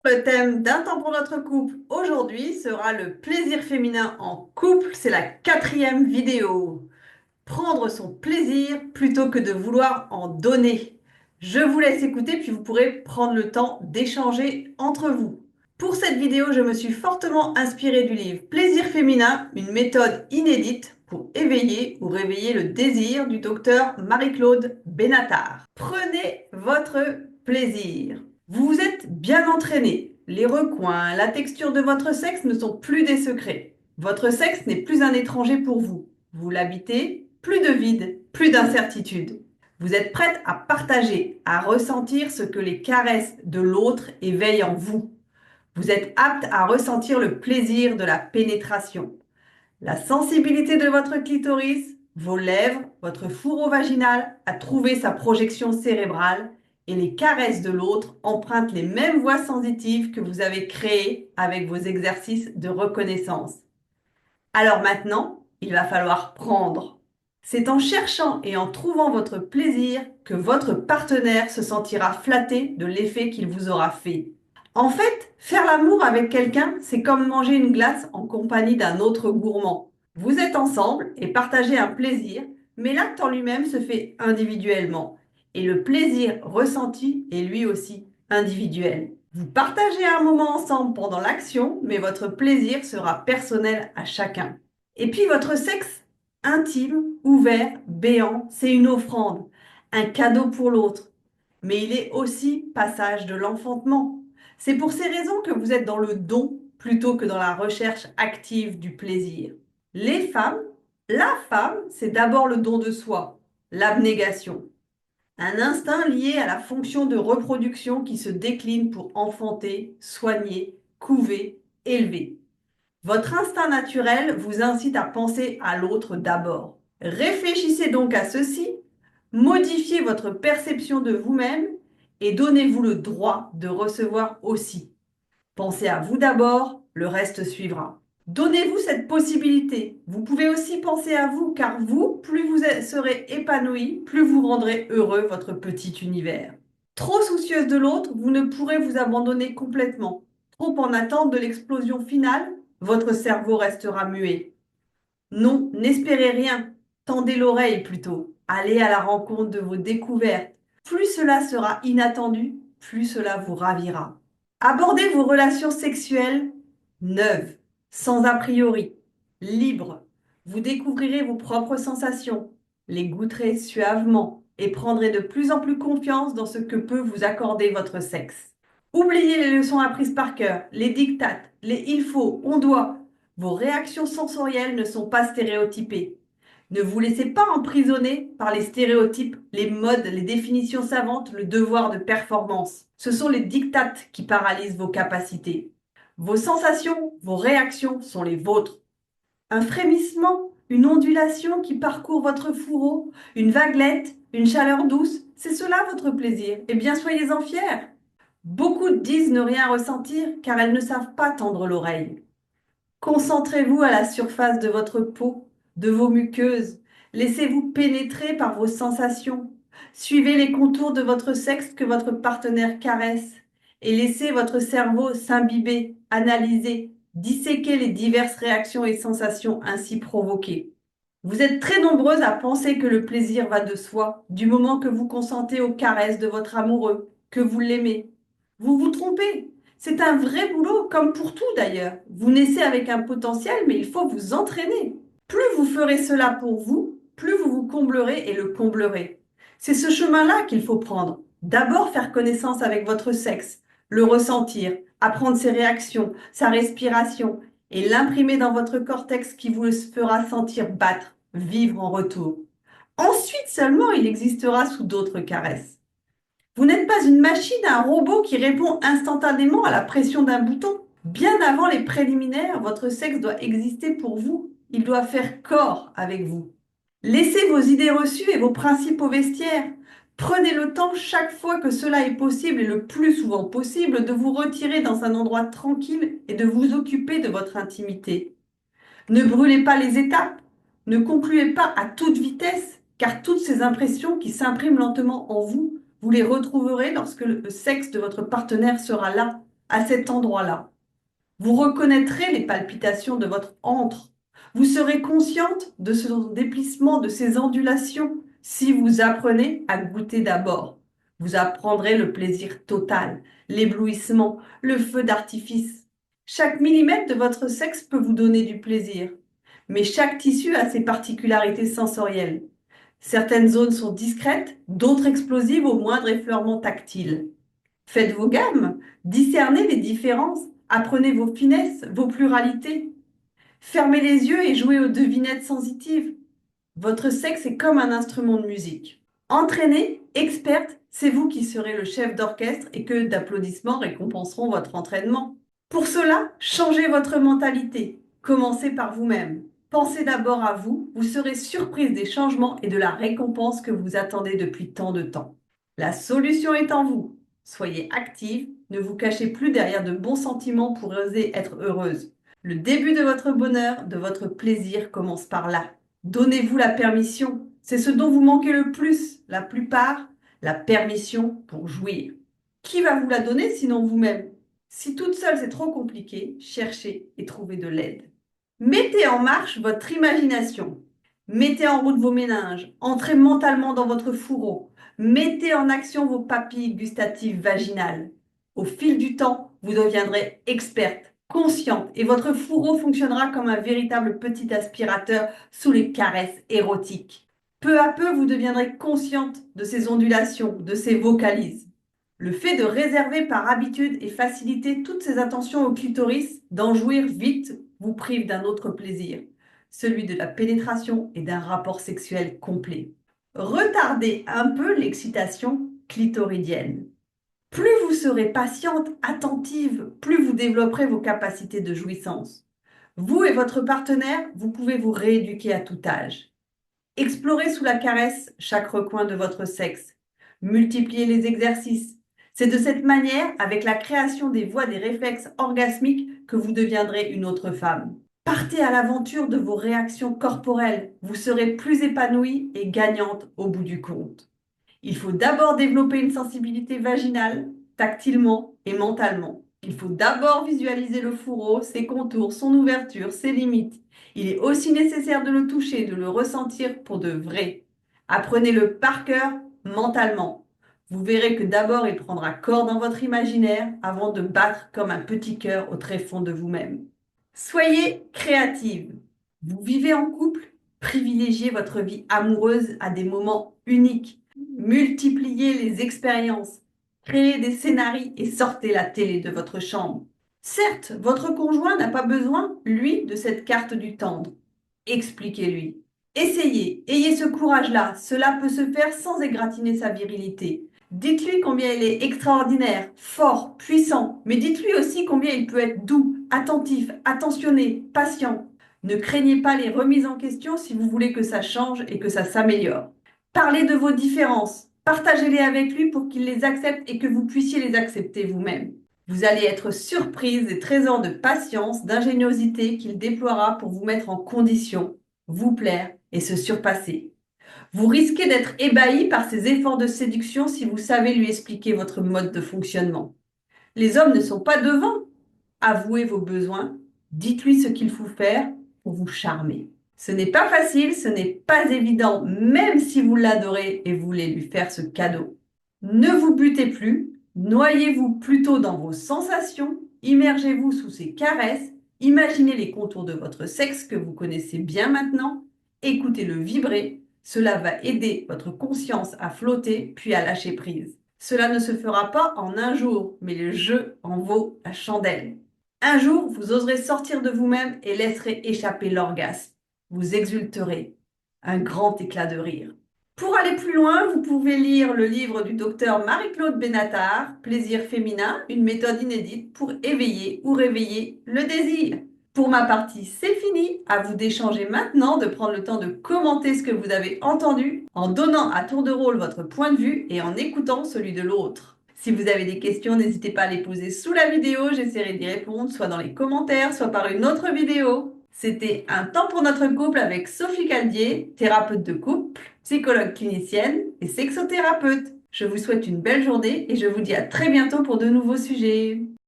Le thème d'un temps pour notre couple aujourd'hui sera le plaisir féminin en couple. C'est la quatrième vidéo. Prendre son plaisir plutôt que de vouloir en donner. Je vous laisse écouter puis vous pourrez prendre le temps d'échanger entre vous. Pour cette vidéo, je me suis fortement inspirée du livre Plaisir féminin, une méthode inédite pour éveiller ou réveiller le désir du docteur Marie-Claude Benatar. Prenez votre plaisir. Vous vous êtes bien entraîné. Les recoins, la texture de votre sexe ne sont plus des secrets. Votre sexe n'est plus un étranger pour vous. Vous l'habitez, plus de vide, plus d'incertitude. Vous êtes prête à partager, à ressentir ce que les caresses de l'autre éveillent en vous. Vous êtes apte à ressentir le plaisir de la pénétration. La sensibilité de votre clitoris, vos lèvres, votre fourreau vaginal a trouvé sa projection cérébrale et les caresses de l'autre empruntent les mêmes voies sensitives que vous avez créées avec vos exercices de reconnaissance. Alors maintenant, il va falloir prendre. C'est en cherchant et en trouvant votre plaisir que votre partenaire se sentira flatté de l'effet qu'il vous aura fait. En fait, faire l'amour avec quelqu'un, c'est comme manger une glace en compagnie d'un autre gourmand. Vous êtes ensemble et partagez un plaisir, mais l'acte en lui-même se fait individuellement. Et le plaisir ressenti est lui aussi individuel. Vous partagez un moment ensemble pendant l'action, mais votre plaisir sera personnel à chacun. Et puis votre sexe intime, ouvert, béant, c'est une offrande, un cadeau pour l'autre. Mais il est aussi passage de l'enfantement. C'est pour ces raisons que vous êtes dans le don plutôt que dans la recherche active du plaisir. Les femmes, la femme, c'est d'abord le don de soi, l'abnégation. Un instinct lié à la fonction de reproduction qui se décline pour enfanter, soigner, couver, élever. Votre instinct naturel vous incite à penser à l'autre d'abord. Réfléchissez donc à ceci, modifiez votre perception de vous-même et donnez-vous le droit de recevoir aussi. Pensez à vous d'abord, le reste suivra. Donnez-vous cette possibilité. Vous pouvez aussi penser à vous, car vous, plus vous serez épanoui, plus vous rendrez heureux votre petit univers. Trop soucieuse de l'autre, vous ne pourrez vous abandonner complètement. Trop en attente de l'explosion finale, votre cerveau restera muet. Non, n'espérez rien. Tendez l'oreille plutôt. Allez à la rencontre de vos découvertes. Plus cela sera inattendu, plus cela vous ravira. Abordez vos relations sexuelles neuves, sans a priori, libres. Vous découvrirez vos propres sensations, les goûterez suavement et prendrez de plus en plus confiance dans ce que peut vous accorder votre sexe. Oubliez les leçons apprises par cœur, les dictates, les il faut, on doit. Vos réactions sensorielles ne sont pas stéréotypées. Ne vous laissez pas emprisonner par les stéréotypes, les modes, les définitions savantes, le devoir de performance. Ce sont les dictates qui paralysent vos capacités. Vos sensations, vos réactions sont les vôtres. Un frémissement, une ondulation qui parcourt votre fourreau, une vaguelette, une chaleur douce, c'est cela votre plaisir. Eh bien, soyez-en fiers. Beaucoup disent ne rien ressentir car elles ne savent pas tendre l'oreille. Concentrez-vous à la surface de votre peau, de vos muqueuses. Laissez-vous pénétrer par vos sensations. Suivez les contours de votre sexe que votre partenaire caresse et laissez votre cerveau s'imbiber, analyser, disséquer les diverses réactions et sensations ainsi provoquées. Vous êtes très nombreuses à penser que le plaisir va de soi, du moment que vous consentez aux caresses de votre amoureux, que vous l'aimez. Vous vous trompez. C'est un vrai boulot, comme pour tout d'ailleurs. Vous naissez avec un potentiel, mais il faut vous entraîner. Plus vous ferez cela pour vous, plus vous vous comblerez et le comblerez. C'est ce chemin-là qu'il faut prendre. D'abord faire connaissance avec votre sexe, le ressentir, apprendre ses réactions, sa respiration, et l'imprimer dans votre cortex qui vous le fera sentir battre, vivre en retour. Ensuite seulement, il existera sous d'autres caresses. Vous n'êtes pas une machine, un robot qui répond instantanément à la pression d'un bouton. Bien avant les préliminaires, votre sexe doit exister pour vous. Il doit faire corps avec vous. Laissez vos idées reçues et vos principes au vestiaire. Prenez le temps chaque fois que cela est possible et le plus souvent possible de vous retirer dans un endroit tranquille et de vous occuper de votre intimité. Ne brûlez pas les étapes, ne concluez pas à toute vitesse, car toutes ces impressions qui s'impriment lentement en vous, vous les retrouverez lorsque le sexe de votre partenaire sera là, à cet endroit-là. Vous reconnaîtrez les palpitations de votre antre. Vous serez consciente de ce déplissement, de ces ondulations, si vous apprenez à goûter d'abord. Vous apprendrez le plaisir total, l'éblouissement, le feu d'artifice. Chaque millimètre de votre sexe peut vous donner du plaisir, mais chaque tissu a ses particularités sensorielles. Certaines zones sont discrètes, d'autres explosives au moindre effleurement tactile. Faites vos gammes, discernez les différences, apprenez vos finesses, vos pluralités. Fermez les yeux et jouez aux devinettes sensitives. Votre sexe est comme un instrument de musique. Entraînée, experte, c'est vous qui serez le chef d'orchestre et que d'applaudissements récompenseront votre entraînement. Pour cela, changez votre mentalité. Commencez par vous-même. Pensez d'abord à vous, vous serez surprise des changements et de la récompense que vous attendez depuis tant de temps. La solution est en vous. Soyez active, ne vous cachez plus derrière de bons sentiments pour oser être heureuse. Le début de votre bonheur, de votre plaisir commence par là. Donnez-vous la permission. C'est ce dont vous manquez le plus, la plupart, la permission pour jouir. Qui va vous la donner sinon vous-même? Si toute seule c'est trop compliqué, cherchez et trouvez de l'aide. Mettez en marche votre imagination. Mettez en route vos méninges. Entrez mentalement dans votre fourreau. Mettez en action vos papilles gustatives vaginales. Au fil du temps, vous deviendrez experte, consciente et votre fourreau fonctionnera comme un véritable petit aspirateur sous les caresses érotiques. Peu à peu, vous deviendrez consciente de ces ondulations, de ces vocalises. Le fait de réserver par habitude et faciliter toutes ces attentions au clitoris, d'en jouir vite, vous prive d'un autre plaisir, celui de la pénétration et d'un rapport sexuel complet. Retardez un peu l'excitation clitoridienne. Plus vous serez patiente, attentive, plus vous développerez vos capacités de jouissance. Vous et votre partenaire, vous pouvez vous rééduquer à tout âge. Explorez sous la caresse chaque recoin de votre sexe. Multipliez les exercices. C'est de cette manière, avec la création des voies des réflexes orgasmiques, que vous deviendrez une autre femme. Partez à l'aventure de vos réactions corporelles. Vous serez plus épanouie et gagnante au bout du compte. Il faut d'abord développer une sensibilité vaginale, tactilement et mentalement. Il faut d'abord visualiser le fourreau, ses contours, son ouverture, ses limites. Il est aussi nécessaire de le toucher, de le ressentir pour de vrai. Apprenez-le par cœur, mentalement. Vous verrez que d'abord il prendra corps dans votre imaginaire avant de battre comme un petit cœur au tréfonds de vous-même. Soyez créative. Vous vivez en couple, privilégiez votre vie amoureuse à des moments uniques. Multipliez les expériences, créez des scénarios et sortez la télé de votre chambre. Certes, votre conjoint n'a pas besoin, lui, de cette carte du tendre. Expliquez-lui. Essayez, ayez ce courage-là, cela peut se faire sans égratigner sa virilité. Dites-lui combien il est extraordinaire, fort, puissant, mais dites-lui aussi combien il peut être doux, attentif, attentionné, patient. Ne craignez pas les remises en question si vous voulez que ça change et que ça s'améliore. Parlez de vos différences, partagez-les avec lui pour qu'il les accepte et que vous puissiez les accepter vous-même. Vous allez être surprise des trésors de patience, d'ingéniosité qu'il déploiera pour vous mettre en condition, vous plaire et se surpasser. Vous risquez d'être ébahi par ses efforts de séduction si vous savez lui expliquer votre mode de fonctionnement. Les hommes ne sont pas devants. Avouez vos besoins, dites-lui ce qu'il faut faire pour vous charmer. Ce n'est pas facile, ce n'est pas évident, même si vous l'adorez et voulez lui faire ce cadeau. Ne vous butez plus, noyez-vous plutôt dans vos sensations, immergez-vous sous ses caresses, imaginez les contours de votre sexe que vous connaissez bien maintenant, écoutez-le vibrer, cela va aider votre conscience à flotter puis à lâcher prise. Cela ne se fera pas en un jour, mais le jeu en vaut la chandelle. Un jour, vous oserez sortir de vous-même et laisserez échapper l'orgasme. Vous exulterez. Un grand éclat de rire. Pour aller plus loin, vous pouvez lire le livre du docteur Marie-Claude Benatar, Plaisir féminin, une méthode inédite pour éveiller ou réveiller le désir. Pour ma partie, c'est fini. À vous d'échanger maintenant, de prendre le temps de commenter ce que vous avez entendu, en donnant à tour de rôle votre point de vue et en écoutant celui de l'autre. Si vous avez des questions, n'hésitez pas à les poser sous la vidéo, j'essaierai d'y répondre, soit dans les commentaires, soit par une autre vidéo. C'était Un temps pour notre couple avec Sophie Caldier, thérapeute de couple, psychologue clinicienne et sexothérapeute. Je vous souhaite une belle journée et je vous dis à très bientôt pour de nouveaux sujets.